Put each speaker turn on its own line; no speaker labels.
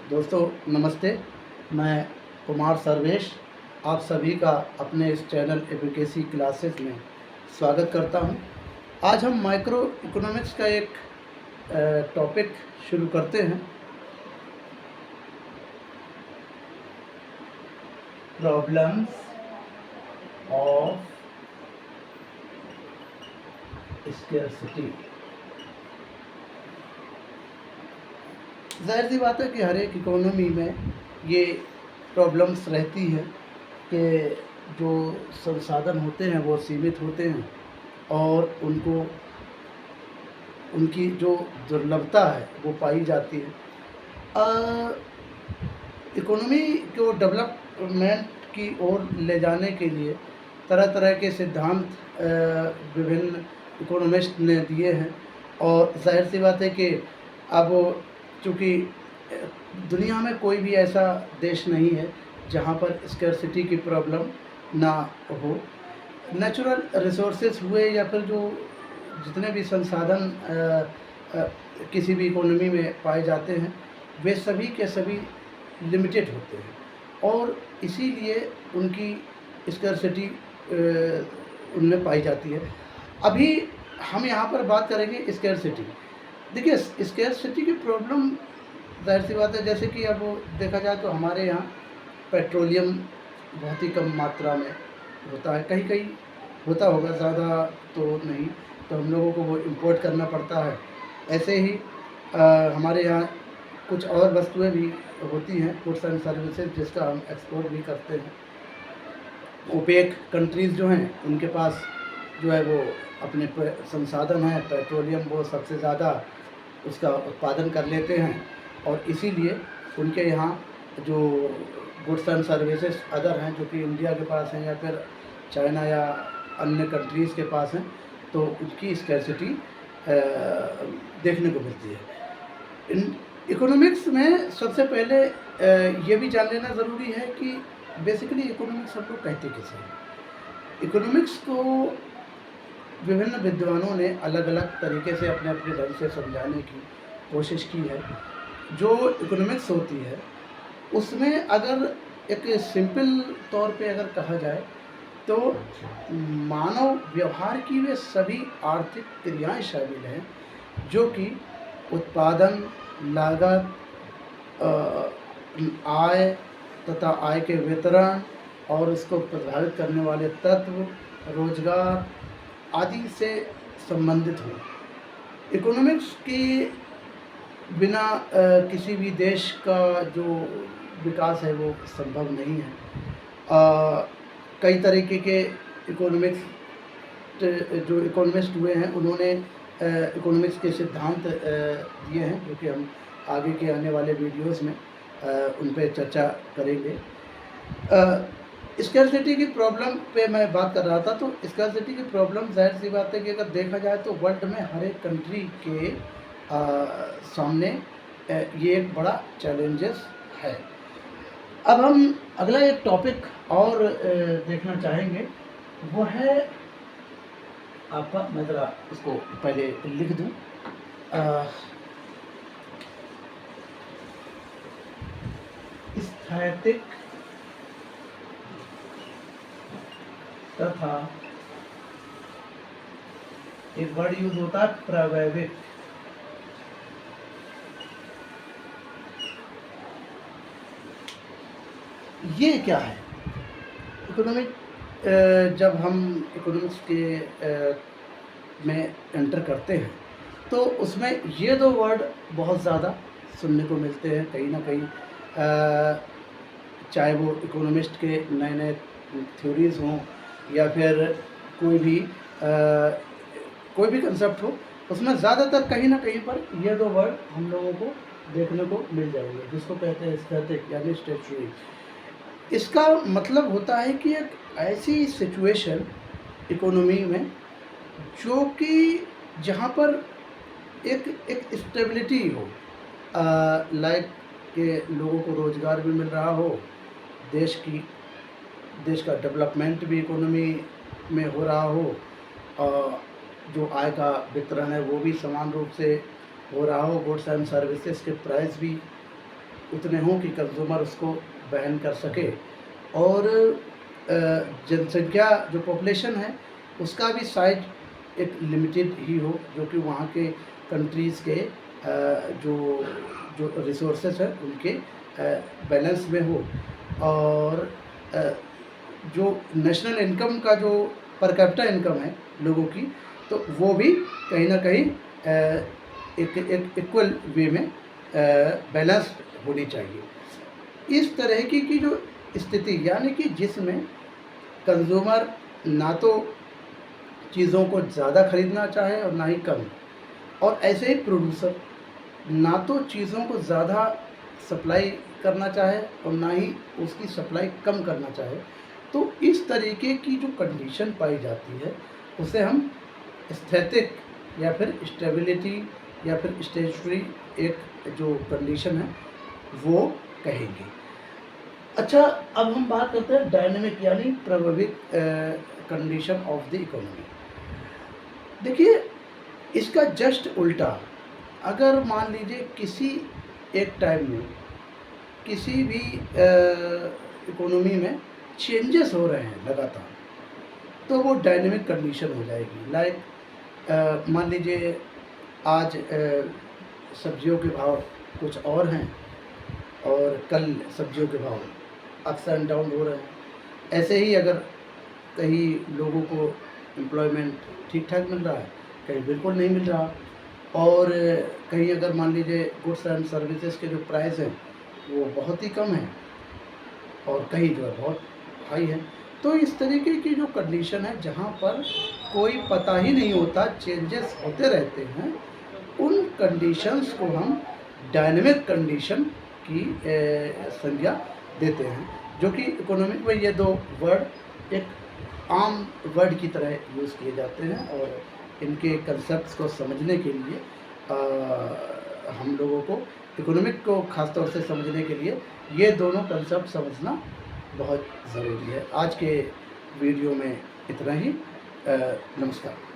दोस्तों नमस्ते। मैं कुमार सर्वेश आप सभी का अपने इस चैनल एफिकेसी क्लासेस में स्वागत करता हूं। आज हम माइक्रो इकोनॉमिक्स का एक टॉपिक शुरू करते हैं। Problems of scarcity. ज़ाहिर सी बात है कि हर एक इकोनॉमी में ये प्रॉब्लम्स रहती है कि जो संसाधन होते हैं वो सीमित होते हैं और उनकी जो दुर्लभता है वो पाई जाती है। इकोनॉमी को डेवलपमेंट की ओर ले जाने के लिए तरह तरह के सिद्धांत विभिन्न इकोनॉमिस्ट ने दिए हैं और जाहिर सी बात है कि अब चूँकि दुनिया में कोई भी ऐसा देश नहीं है जहाँ पर स्कैर्सिटी की प्रॉब्लम ना हो। नेचुरल रिसोर्सेज हुए या फिर जो जितने भी संसाधन किसी भी इकोनॉमी में पाए जाते हैं वे सभी के सभी लिमिटेड होते हैं और इसीलिए उनकी स्कैर्सिटी उनमें पाई जाती है। अभी हम यहाँ पर बात करेंगे स्कैर्सिटी। देखिए स्कैर्सिटी की प्रॉब्लम ज़ाहिर सी बात है, जैसे कि अब देखा जाए तो हमारे यहाँ पेट्रोलियम बहुत ही कम मात्रा में होता है, कहीं कहीं होता होगा, ज़्यादा तो नहीं, तो हम लोगों को वो इम्पोर्ट करना पड़ता है। ऐसे ही हमारे यहाँ कुछ और वस्तुएं भी होती हैं, गुड्स एंड सर्विसेज, जिसका हम एक्सपोर्ट भी करते हैं। ओपेक कंट्रीज़ जो हैं उनके पास जो है वो अपने संसाधन हैं, पेट्रोलियम, वो सबसे ज़्यादा उसका उत्पादन कर लेते हैं और इसीलिए उनके यहाँ जो गुड्स एंड सर्विसेज अदर हैं जो कि इंडिया के पास हैं या फिर चाइना या अन्य कंट्रीज़ के पास हैं, तो उनकी स्कैर्सिटी देखने को मिलती है। इन इकोनॉमिक्स में सबसे पहले ये भी जान लेना ज़रूरी है कि बेसिकली इकोनॉमिक्स हम लोग कहते किसे हैं। इकोनॉमिक्स को विभिन्न विद्वानों ने अलग अलग तरीके से अपने अपने ढंग से समझाने की कोशिश की है। जो इकोनॉमिक्स होती है उसमें अगर एक सिंपल तौर पे अगर कहा जाए तो मानव व्यवहार की वे सभी आर्थिक क्रियाएं शामिल हैं जो कि उत्पादन, लागत, आय तथा आय के वितरण और उसको प्रभावित करने वाले तत्व, रोजगार आदि से संबंधित हो। इकोनॉमिक्स के बिना किसी भी देश का जो विकास है वो संभव नहीं है। कई तरीके के जो इकोनॉमिस्ट हुए हैं उन्होंने इकोनॉमिक्स के सिद्धांत दिए हैं जो कि हम आगे के आने वाले वीडियोस में उन पर चर्चा करेंगे। स्कैर्सिटी की प्रॉब्लम पे मैं बात कर रहा था, तो स्कैर्सिटी की प्रॉब्लम जाहिर सी बात है कि अगर देखा जाए तो वर्ल्ड में हर एक कंट्री के सामने ये एक बड़ा चैलेंजेस है। अब हम अगला एक टॉपिक और देखना चाहेंगे, वो है आपका, मैं ज़रा इसको पहले लिख दूँ, स्थैतिक तथा एक वर्ड यूज होता है प्रावैधिक। ये क्या है? इकोनॉमिक, जब हम इकोनॉमिक्स के में एंटर करते हैं तो उसमें ये दो वर्ड बहुत ज़्यादा सुनने को मिलते हैं कहीं ना कहीं, चाहे वो इकोनॉमिस्ट के नए नए थ्योरीज़ हों या फिर कोई भी कंसेप्ट हो, उसमें ज़्यादातर कहीं ना कहीं पर ये दो वर्ड हम लोगों को देखने को मिल जाएंगे, जिसको कहते हैं स्थैतिक यानी स्टेचुरी। इसका मतलब होता है कि एक ऐसी सिचुएशन इकोनॉमी में जो कि जहाँ पर एक स्टेबिलिटी हो, लाइक के लोगों को रोज़गार भी मिल रहा हो, देश का डेवलपमेंट भी इकोनॉमी में हो रहा हो, और जो आय का वितरण है वो भी समान रूप से हो रहा हो, गुड्स एंड सर्विसेज के प्राइस भी उतने हों कि कंज्यूमर उसको वहन कर सके, और जनसंख्या जो पॉपुलेशन है उसका भी साइज एक लिमिटेड ही हो, जो कि वहाँ के कंट्रीज़ के जो जो रिसोर्सेज हैं उनके बैलेंस में हो, और जो नेशनल इनकम का जो पर कैपिटा इनकम है लोगों की, तो वो भी कहीं ना कहीं एक इक्वल वे में बैलेंस होनी चाहिए। इस तरह की जो स्थिति, यानी कि जिसमें कंज्यूमर ना तो चीज़ों को ज़्यादा खरीदना चाहे और ना ही कम, और ऐसे ही प्रोड्यूसर ना तो चीज़ों को ज़्यादा सप्लाई करना चाहे और ना ही उसकी सप्लाई कम करना चाहे, तो इस तरीके की जो कंडीशन पाई जाती है उसे हम एस्थेटिक या फिर स्टेबिलिटी या फिर स्टेचुरी एक जो कंडीशन है वो कहेंगे। अच्छा, अब हम बात करते हैं डायनेमिक यानी प्रभावित कंडीशन ऑफ द इकोनॉमी। देखिए, इसका जस्ट उल्टा, अगर मान लीजिए किसी एक टाइम में किसी भी इकोनॉमी में चेंजेस हो रहे हैं लगातार, तो वो डायनेमिक कंडीशन हो जाएगी। लाइक मान लीजिए आज सब्जियों के भाव कुछ और हैं और कल सब्जियों के भाव अप्स एंड डाउन हो रहे हैं। ऐसे ही अगर कहीं लोगों को एम्प्लॉयमेंट ठीक ठाक मिल रहा है, कहीं बिल्कुल नहीं मिल रहा, और कहीं अगर मान लीजिए गुड्स एंड सर्विसेज के जो प्राइस हैं वो बहुत ही कम है और कहीं जो है बहुत हाई है। तो इस तरीके की जो कंडीशन है जहाँ पर कोई पता ही नहीं होता, चेंजेस होते रहते हैं, उन कंडीशंस को हम डायनेमिक कंडीशन की संज्ञा देते हैं, जो कि इकोनॉमिक में ये दो वर्ड एक आम वर्ड की तरह यूज़ किए जाते हैं, और इनके कंसेप्ट्स को समझने के लिए हम लोगों को इकोनॉमिक को ख़ास तौर से समझने के लिए ये दोनों कंसेप्ट समझना बहुत ज़रूरी है। आज के वीडियो में इतना ही। नमस्कार।